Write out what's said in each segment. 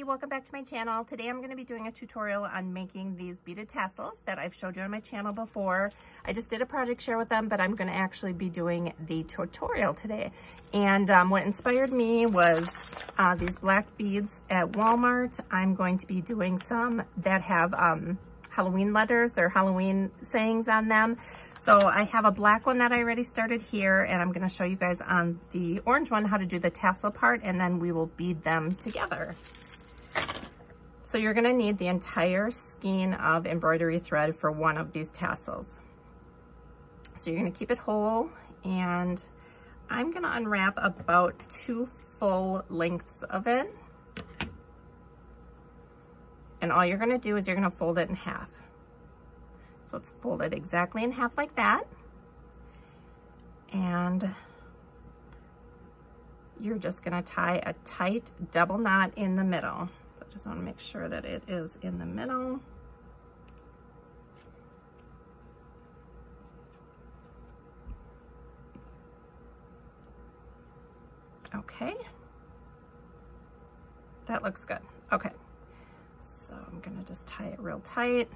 welcome back to my channel. Today I'm going to be doing a tutorial on making these beaded tassels that I've showed you on my channel before. I just did a project share with them, but I'm going to actually be doing the tutorial today. And what inspired me was these black beads at Walmart. I'm going to be doing some that have Halloween letters or Halloween sayings on them. So I have a black one that I already started here, and I'm going to show you guys on the orange one how to do the tassel part, and then we will bead them together. So you're going to need the entire skein of embroidery thread for one of these tassels. So you're going to keep it whole, and I'm going to unwrap about 2 full lengths of it. And all you're going to do is you're going to fold it in half. So it's folded exactly in half like that. And you're just going to tie a tight double knot in the middle. So I just want to make sure that it is in the middle. Okay. That looks good. Okay. So I'm going to just tie it real tight.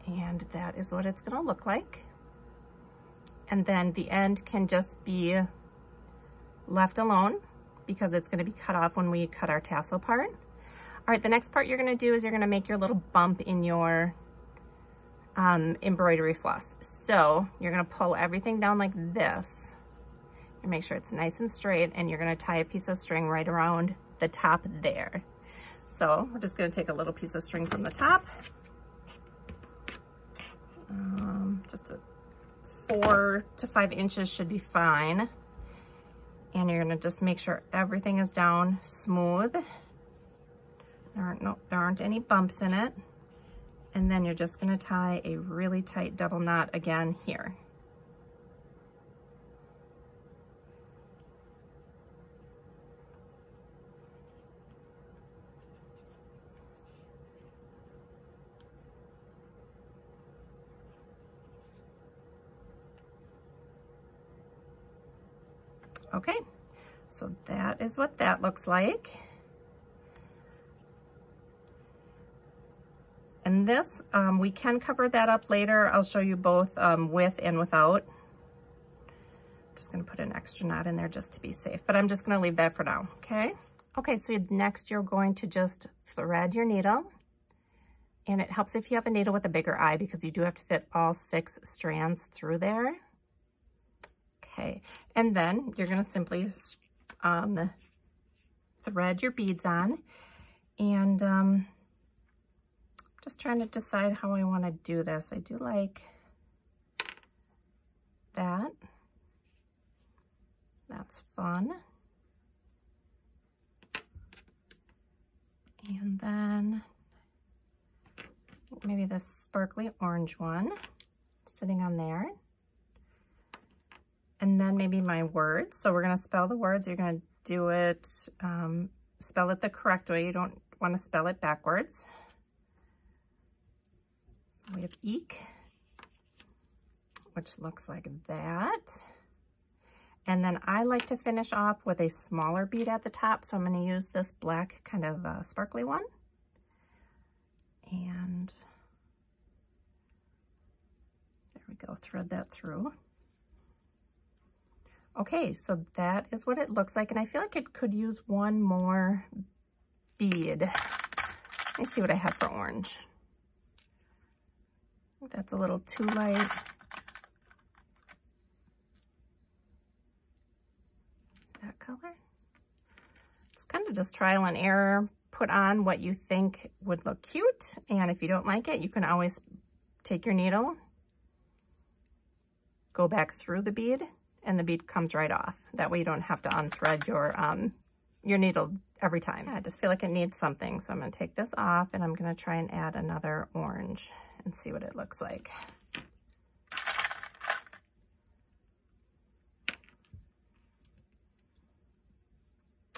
And that is what it's going to look like. And then the end can just be left alone because it's going to be cut off when we cut our tassel part. All right, the next part you're going to do is you're going to make your little bump in your embroidery floss. So you're going to pull everything down like this and make sure it's nice and straight, and you're going to tie a piece of string right around the top there. So we're just going to take a little piece of string from the top. Just 4 to 5 inches should be fine. And you're gonna just make sure everything is down smooth. There aren't any bumps in it. And then you're just gonna tie a really tight double knot again here. Okay, so that is what that looks like. And this, we can cover that up later. I'll show you both with and without. I'm just gonna put an extra knot in there just to be safe, but I'm just gonna leave that for now, okay? Okay, so next you're going to just thread your needle. And it helps if you have a needle with a bigger eye because you do have to fit all 6 strands through there. Okay, and then you're going to simply thread your beads on, and just trying to decide how I want to do this. I do like that. That's fun. And then maybe this sparkly orange one sitting on there. And then maybe my words. So we're going to spell the words. You're going to do it, spell it the correct way. You don't want to spell it backwards. So we have eek, which looks like that. And then I like to finish off with a smaller bead at the top. So I'm going to use this black kind of sparkly one. And there we go, thread that through. Okay, so that is what it looks like, and I feel like it could use one more bead. Let me see what I have for orange. I think that's a little too light. That color. It's kind of just trial and error. Put on what you think would look cute, and if you don't like it, you can always take your needle, go back through the bead, and the bead comes right off. That way you don't have to unthread your needle every time. I just feel like it needs something. So I'm gonna take this off, and I'm gonna try and add another orange and see what it looks like.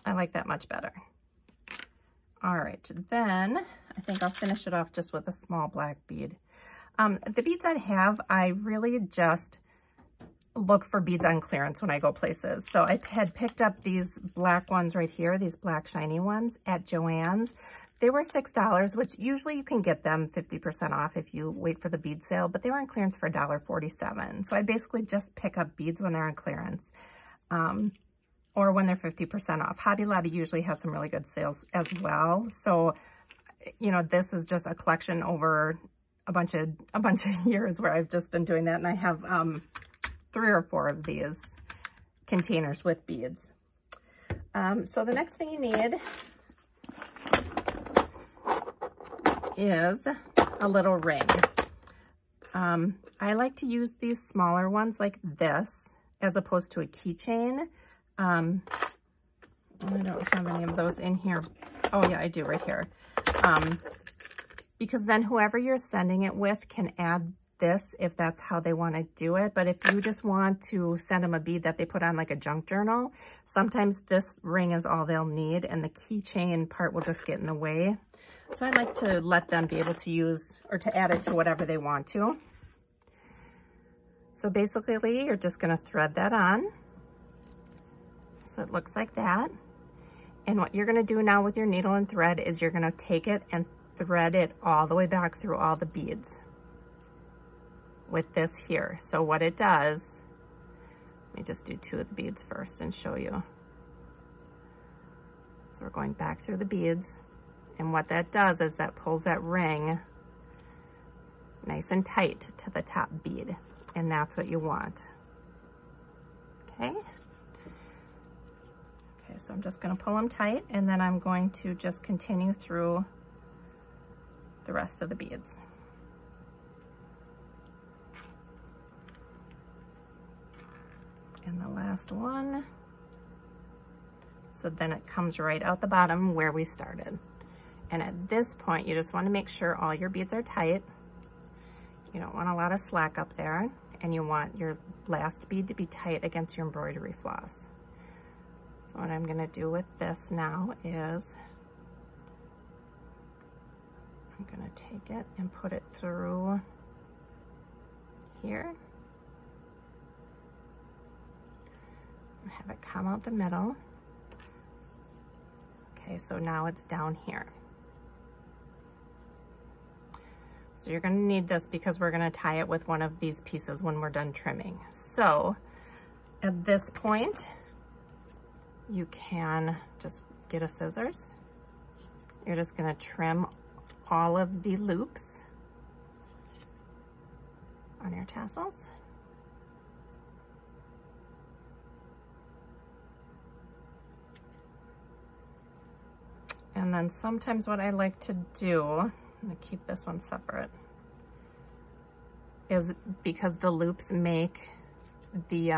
I like that much better. All right, then I think I'll finish it off just with a small black bead. The beads I have, I really just look for beads on clearance when I go places. So I had picked up these black ones right here, these black shiny ones at Joann's. They were $6, which usually you can get them 50% off if you wait for the bead sale, but they were on clearance for $1.47. So I basically just pick up beads when they're on clearance, or when they're 50% off. Hobby Lobby usually has some really good sales as well. So, you know, this is just a collection over a bunch of years where I've just been doing that, and I have 3 or 4 of these containers with beads. So the next thing you need is a little ring. I like to use these smaller ones like this as opposed to a keychain. I don't have any of those in here. Oh yeah, I do right here. Because then whoever you're sending it with can add this if that's how they want to do it. But if you just want to send them a bead that they put on like a junk journal, sometimes this ring is all they'll need and the keychain part will just get in the way. So I like to let them be able to use or to add it to whatever they want to. So basically you're just going to thread that on. So it looks like that. And what you're going to do now with your needle and thread is you're going to take it and thread it all the way back through all the beads with this here. So what it does, let me just do 2 of the beads first and show you. So we're going back through the beads, and what that does is that pulls that ring nice and tight to the top bead, and that's what you want. Okay. Okay, so I'm just going to pull them tight, and then I'm going to just continue through the rest of the beads. And the last one. So then it comes right out the bottom where we started. And at this point, you just want to make sure all your beads are tight. You don't want a lot of slack up there, and you want your last bead to be tight against your embroidery floss. So what I'm going to do with this now is I'm going to take it and put it through here. And have it come out the middle. Okay, so now it's down here. So you're going to need this because we're going to tie it with one of these pieces when we're done trimming. So at this point, you can just get a scissors. You're just going to trim all of the loops on your tassels. And then sometimes what I like to do, I'm gonna keep this one separate, is because the loops make the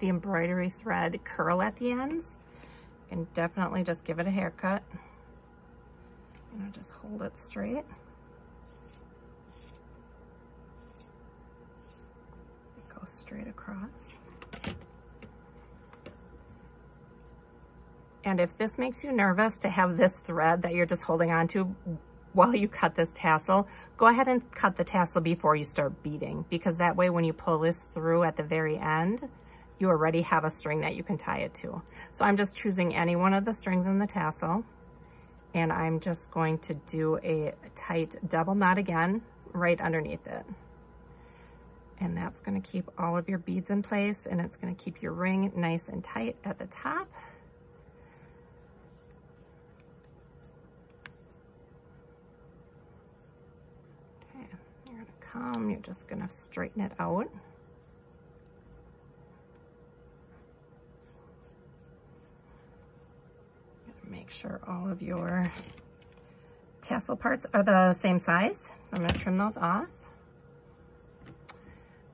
embroidery thread curl at the ends, you can definitely just give it a haircut. You know, just hold it straight. Go straight across. And if this makes you nervous to have this thread that you're just holding on to while you cut this tassel, go ahead and cut the tassel before you start beading, because that way when you pull this through at the very end, you already have a string that you can tie it to. So I'm just choosing any one of the strings in the tassel, and I'm just going to do a tight double knot again right underneath it. And that's going to keep all of your beads in place, and it's going to keep your ring nice and tight at the top. You're just going to straighten it out. Make sure all of your tassel parts are the same size. I'm going to trim those off.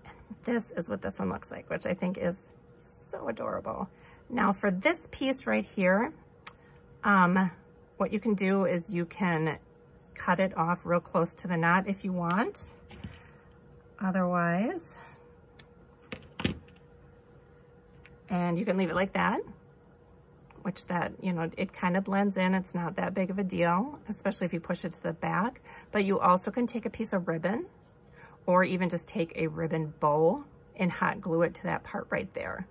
And this is what this one looks like, which I think is so adorable. Now for this piece right here, what you can do is you can cut it off real close to the knot if you want. Otherwise, and you can leave it like that, which that, you know, it kind of blends in. It's not that big of a deal, especially if you push it to the back. But you also can take a piece of ribbon, or even just take a ribbon bow and hot glue it to that part right there.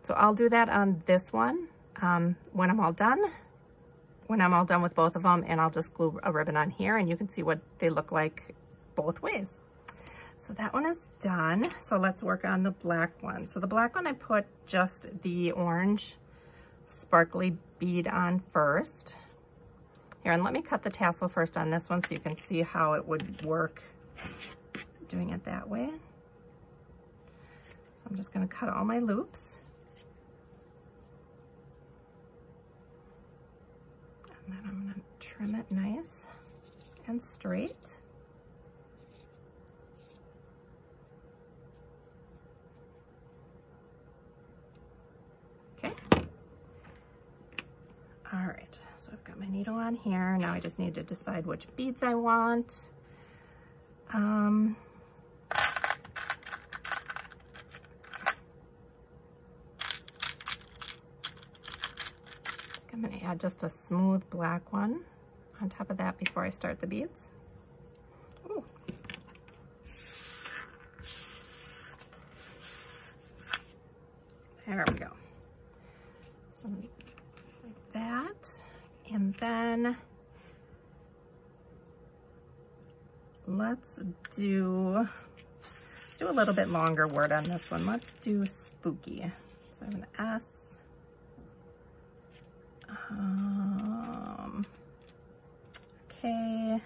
So I'll do that on this one when I'm all done. When I'm all done with both of them, and I'll just glue a ribbon on here and you can see what they look like both ways. So that one is done. So let's work on the black one. So the black one, I put just the orange sparkly bead on first. Here, and let me cut the tassel first on this one so you can see how it would work doing it that way. So I'm just gonna cut all my loops. And then I'm gonna trim it nice and straight. Okay. All right, so I've got my needle on here. Now I just need to decide which beads I want. I'm gonna add just a smooth black one on top of that before I start the beads. Ooh. There we go. So like that, and then let's do a little bit longer word on this one. Let's do spooky. So I have an S. K,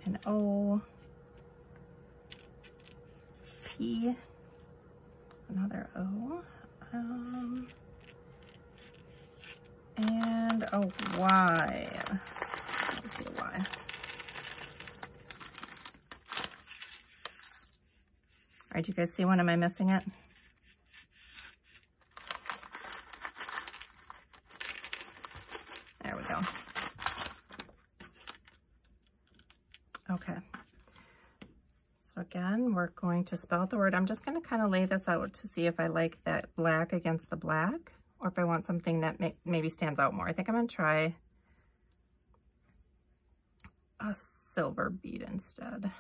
an O, P, another O, and a Y. Let's see a Y. All right, do you guys see one? Am I missing it? There we go. Okay. So again, we're going to spell out the word. I'm just going to kind of lay this out to see if I like that black against the black, or if I want something that maybe stands out more. I think I'm going to try a silver bead instead.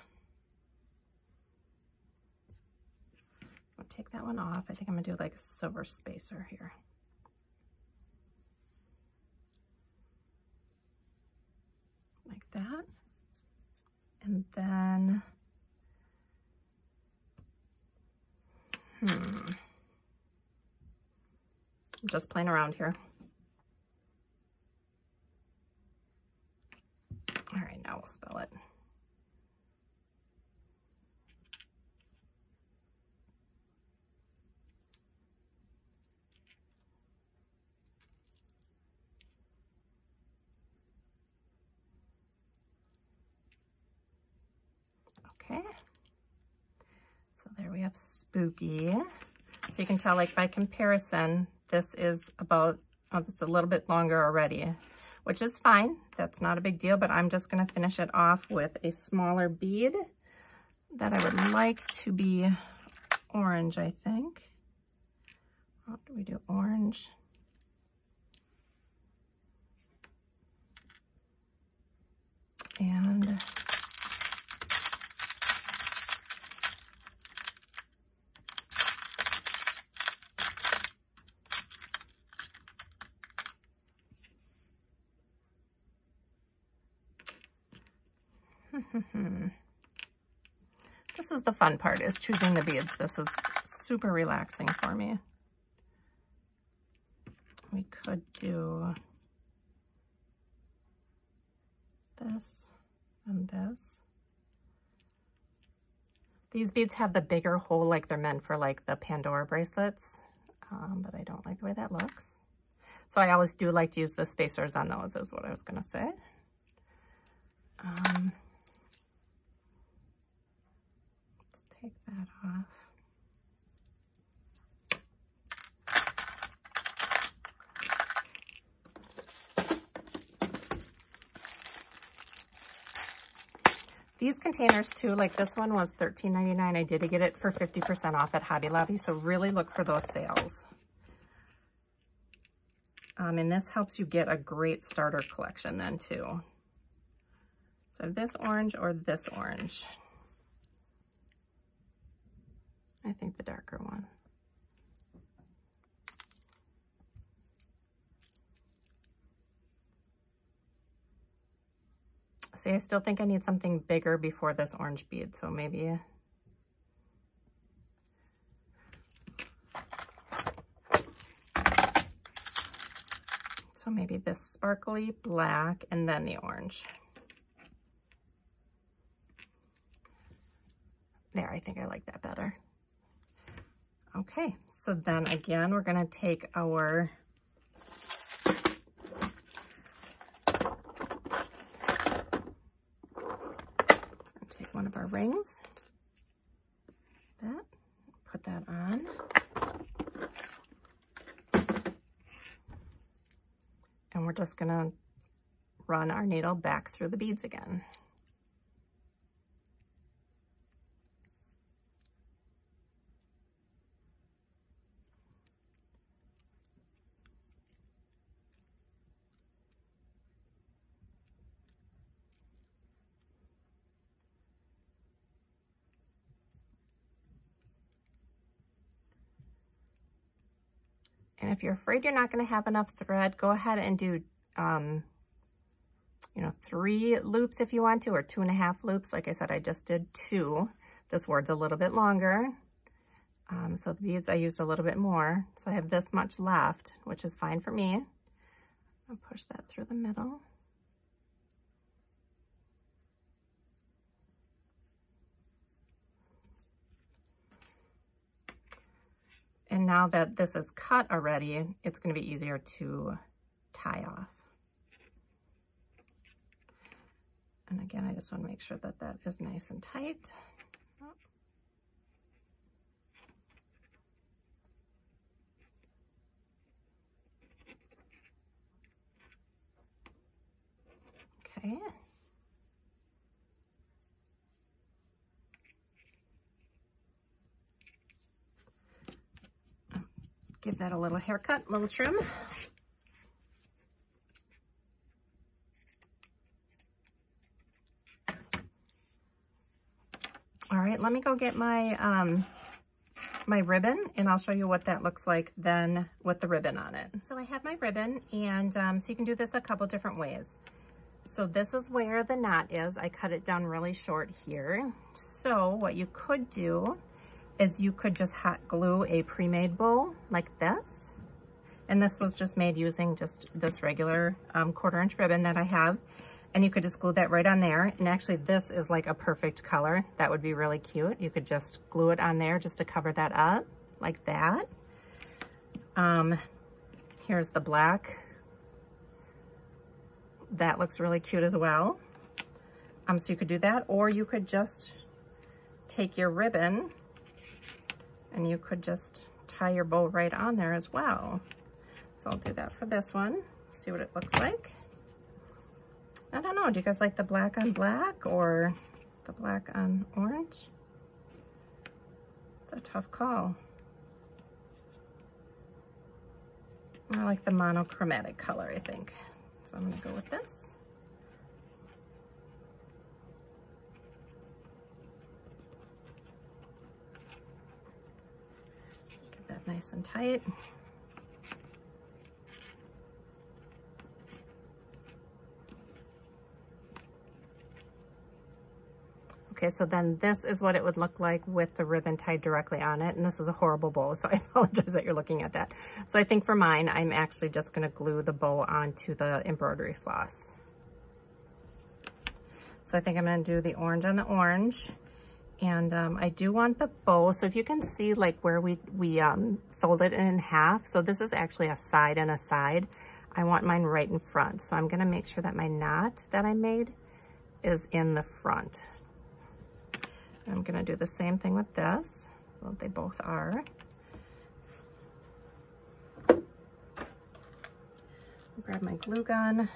I'll take that one off. I think I'm going to do like a silver spacer here. Like that. And then, I'm just playing around here. All right, now we'll spell it. Okay, so there we have spooky. So you can tell, like, by comparison, this is about, oh, it's a little bit longer already, which is fine. That's not a big deal, but I'm just gonna finish it off with a smaller bead that I would like to be orange, I think. What do we do? Orange. And this is the fun part, is choosing the beads. This is super relaxing for me. We could do this and this. These beads have the bigger hole, like they're meant for like the Pandora bracelets, but I don't like the way that looks. So I always do like to use the spacers on those, is what I was gonna say. Let's take that off. These containers too, like this one was $13.99. I did get it for 50% off at Hobby Lobby, so really look for those sales. And this helps you get a great starter collection then too. So this orange or this orange. I think the darker one. See, I still think I need something bigger before this orange bead, so maybe this sparkly black and then the orange. There, I think I like that better. Okay, so then again, we're gonna take our one of our rings, put that on. And we're just gonna run our needle back through the beads again. And if you're afraid you're not going to have enough thread, go ahead and do, you know, 3 loops if you want to, or 2.5 loops. Like I said, I just did 2. This word's a little bit longer. So the beads, I used a little bit more. So I have this much left, which is fine for me. I'll push that through the middle. And now that this is cut already, it's going to be easier to tie off. And again, I just want to make sure that that is nice and tight. Okay. Give that a little haircut, a little trim. All right, let me go get my my ribbon, and I'll show you what that looks like then with the ribbon on it. So I have my ribbon, and so you can do this a couple different ways. So this is where the knot is. I cut it down really short here. So what you could do is you could just hot glue a pre-made bow like this. And this was just made using just this regular 1/4 inch ribbon that I have. And you could just glue that right on there. And actually this is like a perfect color. That would be really cute. You could just glue it on there just to cover that up like that. Here's the black. That looks really cute as well. So you could do that, or you could just take your ribbon and you could just tie your bow right on there as well. So I'll do that for this one, see what it looks like. I don't know, do you guys like the black on black or the black on orange? It's a tough call. I like the monochromatic color, I think. So I'm gonna go with this. Get that nice and tight. Okay, so then this is what it would look like with the ribbon tied directly on it. And this is a horrible bow, so I apologize that you're looking at that. So I think for mine, I'm actually just gonna glue the bow onto the embroidery floss. So I think I'm gonna do the orange on the orange. And I do want the bow, so if you can see like where we folded it in half. So this is actually a side and a side. I want mine right in front. So I'm gonna make sure that my knot that I made is in the front. I'm gonna do the same thing with this. Well, they both are. Grab my glue gun.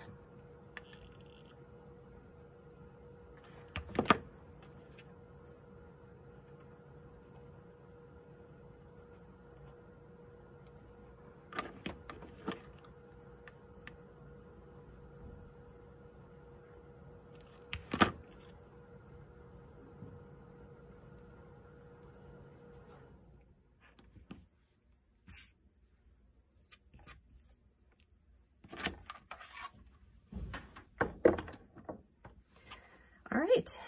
right.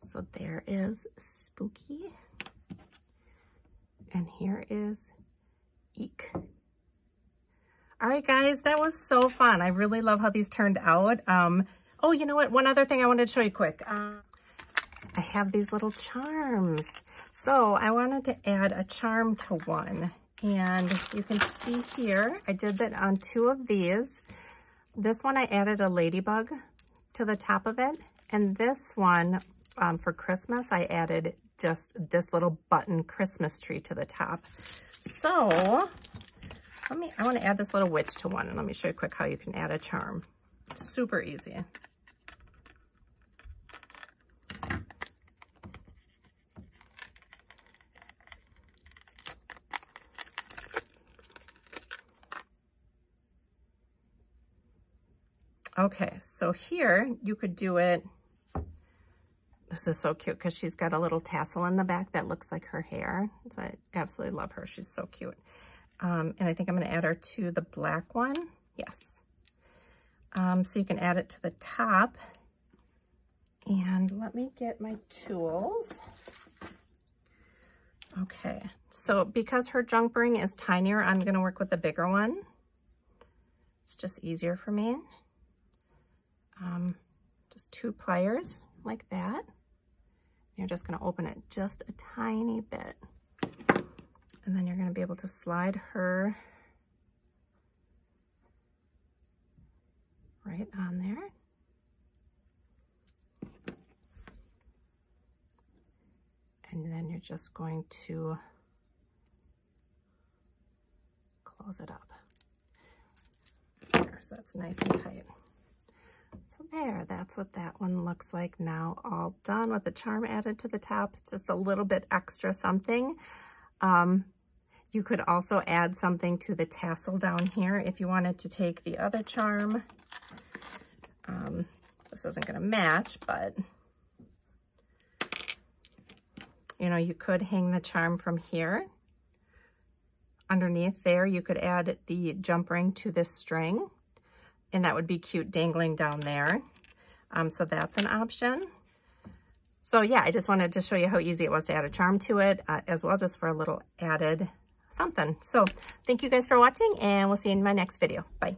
So there is Spooky. And here is Eek. All right, guys, that was so fun. I really love how these turned out. Oh, you know what? One other thing I wanted to show you quick. I have these little charms. So I wanted to add a charm to one. And you can see here, I did that on 2 of these. This one I added a ladybug to the top of it. And this one, for Christmas, I added just this little button Christmas tree to the top. So I want to add this little witch to one, and let me show you quick how you can add a charm. Super easy. Okay, so here you could do it. This is so cute because she's got a little tassel in the back that looks like her hair. So I absolutely love her. She's so cute. And I think I'm going to add her to the black one. Yes. So you can add it to the top. And let me get my tools. Okay. So because her junk ring is tinier, I'm going to work with the bigger one. It's just easier for me. Just 2 pliers like that. You're just going to open it just a tiny bit. And then you're going to be able to slide her right on there. And then you're just going to close it up. There, so that's nice and tight. So there, that's what that one looks like now, all done with the charm added to the top. Just a little bit extra something. You could also add something to the tassel down here if you wanted to take the other charm. This isn't going to match, but you know, you could hang the charm from here. Underneath there, you could add the jump ring to this string, and that would be cute dangling down there. So that's an option. So yeah, I just wanted to show you how easy it was to add a charm to it, as well, just for a little added something. So thank you guys for watching, and we'll see you in my next video. Bye.